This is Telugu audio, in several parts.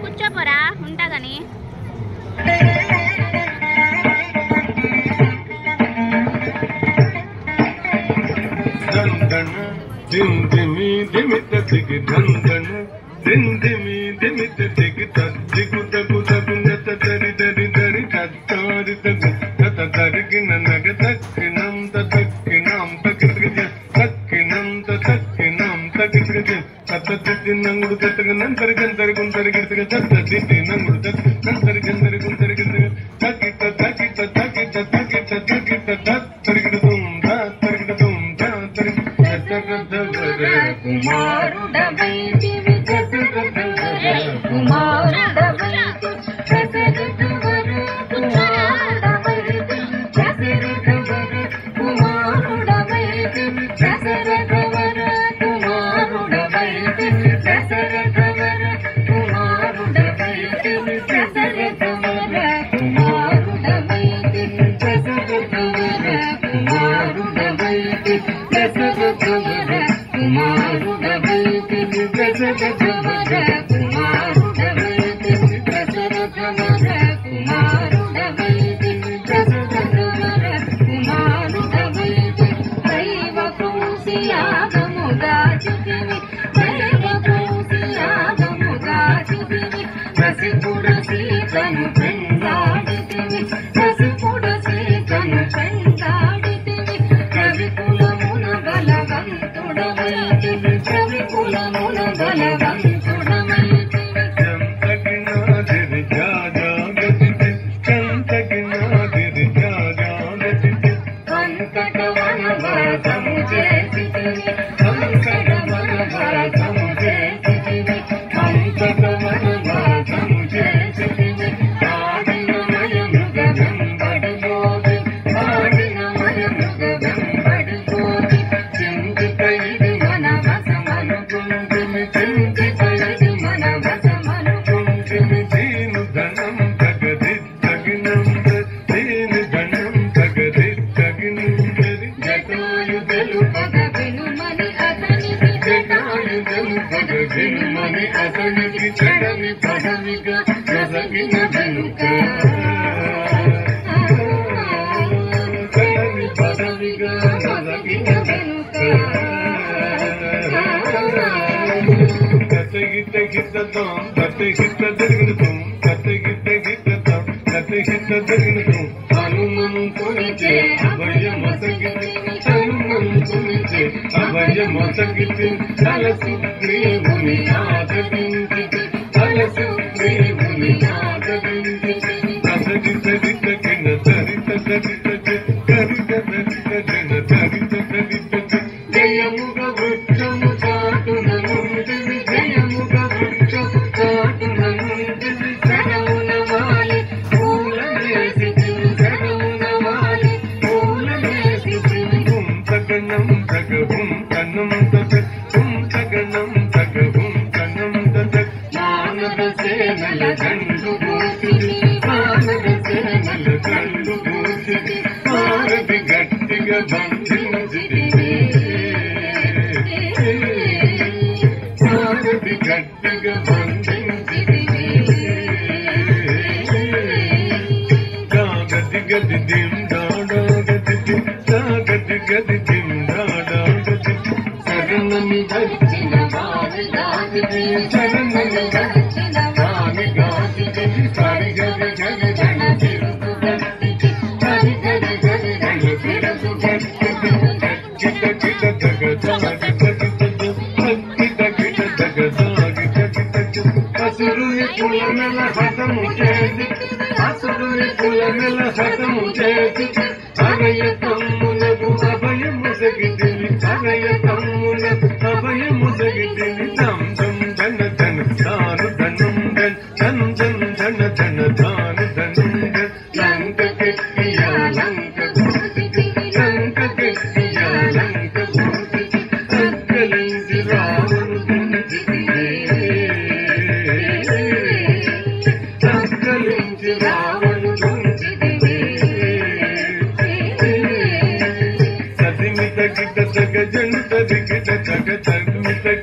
కూర్చోపోరా ఉంటా గాని. నంగుడు నంతరి గంతరి గుంతరి గిరితిగా తత్తి నంగుడు నంతరి గంతరి గుంతరి గిరితిగా తక్కిట తక్కిట తక్కిట తక్కిట తక్కిట తరిగిడుతుం తరిగిడుతుం తరి కుమారుడవై దివి కుమారుడవై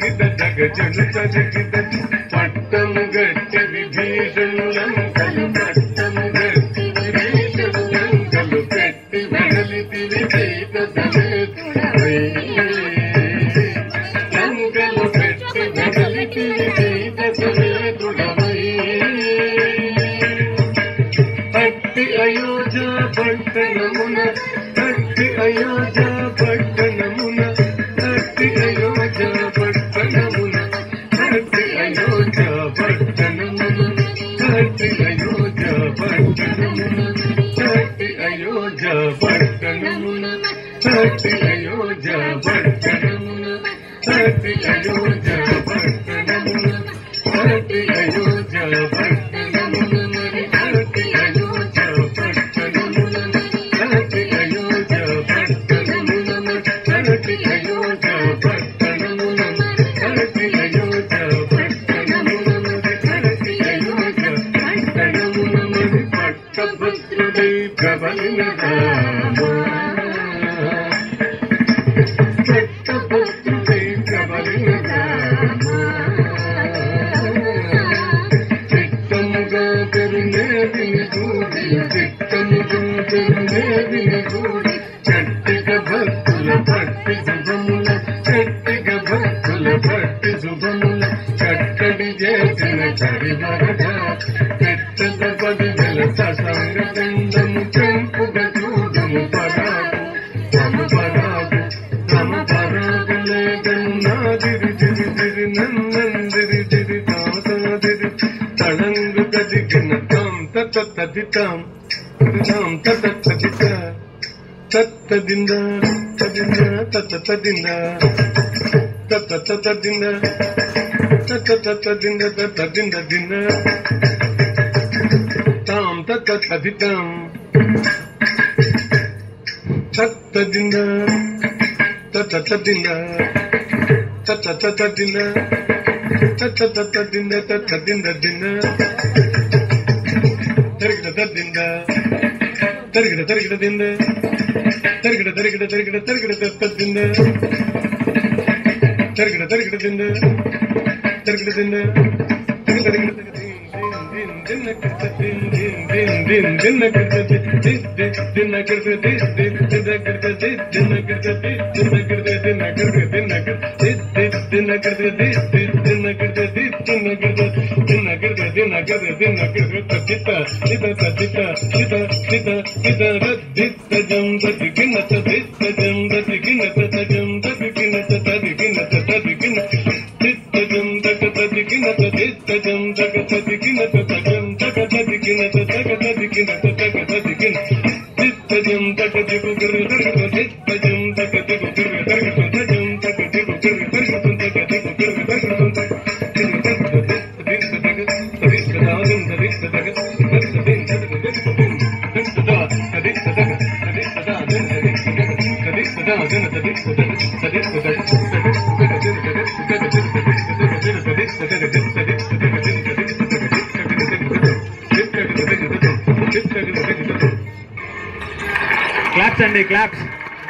Gita దగజలు తరిగిద పట్టము గట్టి విభీషణులంకలు పట్టము గట్టి విభీషణులంకలు పెట్టి వెడలితివి చేత సమేతుడవై లంకలు పెట్టి వెడలితివి చేత సమేతుడవై పట్టి అయోధ్య పట్టణమున పట్టి అయోధ్య పట్టణమున పట్టి అయోధ్య పట్టణమున పట్టి అయోధ్య పట్టణమున పట్టి అయోధ్య పట్టణమున పట్టి అయోధ్య పట్టణమున పట్టి అయోధ్య పట్టణమున పట్టి అయోధ్య పట్టణమున పట్టి అయోధ్య పట్టణమున పట్టి అయోధ్య పట్టణమున పట్టి అయోధ్య పట్టణమున పట్టి అయోధ్య పట్టణమున పట్టి అయోధ్య పట్టణమున పట్టి అయోధ్య పట్టణమున పట్టభద్రుడై ప్రబలిన పట్టభద్రుడై ప్రబలిన చిత్తముగా పెరునేవిని గూడి చిత్తముగా పెరునేవిని గూడి చట్టిక భక్తుల పట్టి శుభముల చట్టిక భక్తుల పట్టి శుభముల చట్టడి చేసిన చరివరగా పెట్టద పదివెల ససంగ దండము చెంపుగా చూడము పరాగు తమ పరాగు తమ పరాగు లేదన్నాదిరి దిరి దిరి నందిరి దిరి దాసాదిరి తళంగు గదిగిన తాం తదితాం తాం తదిత తత్తదింద తదింద తదింద తదింద తదింద తదింద దింద తాం తదితాం తత్తదింద తదింద తదింద తదింద తదింద దింద తరిగిడ తదింద తరిగిడ తరిగిడ దింద తరిగిడ తరిగిడ తరిగిడ తరిగిడ తదింద తరిగిడ తరిగిడ దింద తరిగిడ దింద తరిగిడ దిన్న కృత దిన్ దిన్న కృత దిన్న కృత దిన్న కృత దిన్న కృత దిన్న కృత దిన్న కృత దిన్న కృత దిన్న కృత దిన్న కృత దిన్న కృత దిన్న కృత దిన్న కృత దిన్న కృత చిత చిత చిత చిత చిత చిత రద్దిత జం దదిగిన తదిగిన తదిగిన తదిగిన తదిగిన తదిగిన తదిగిన చిత్తజం తదిగిన తదిగిన తదిగిన తదిగిన తదిగిన తదిగిన తదిగిన చిత్తజం తదిగు గురు తదిగు చిత్తజం తదిగు గురు తదిగు తజం తదిగు గురు తదిగు తదిగు గురు తదిగు క్లాప్స్ అండి, క్లాప్స్.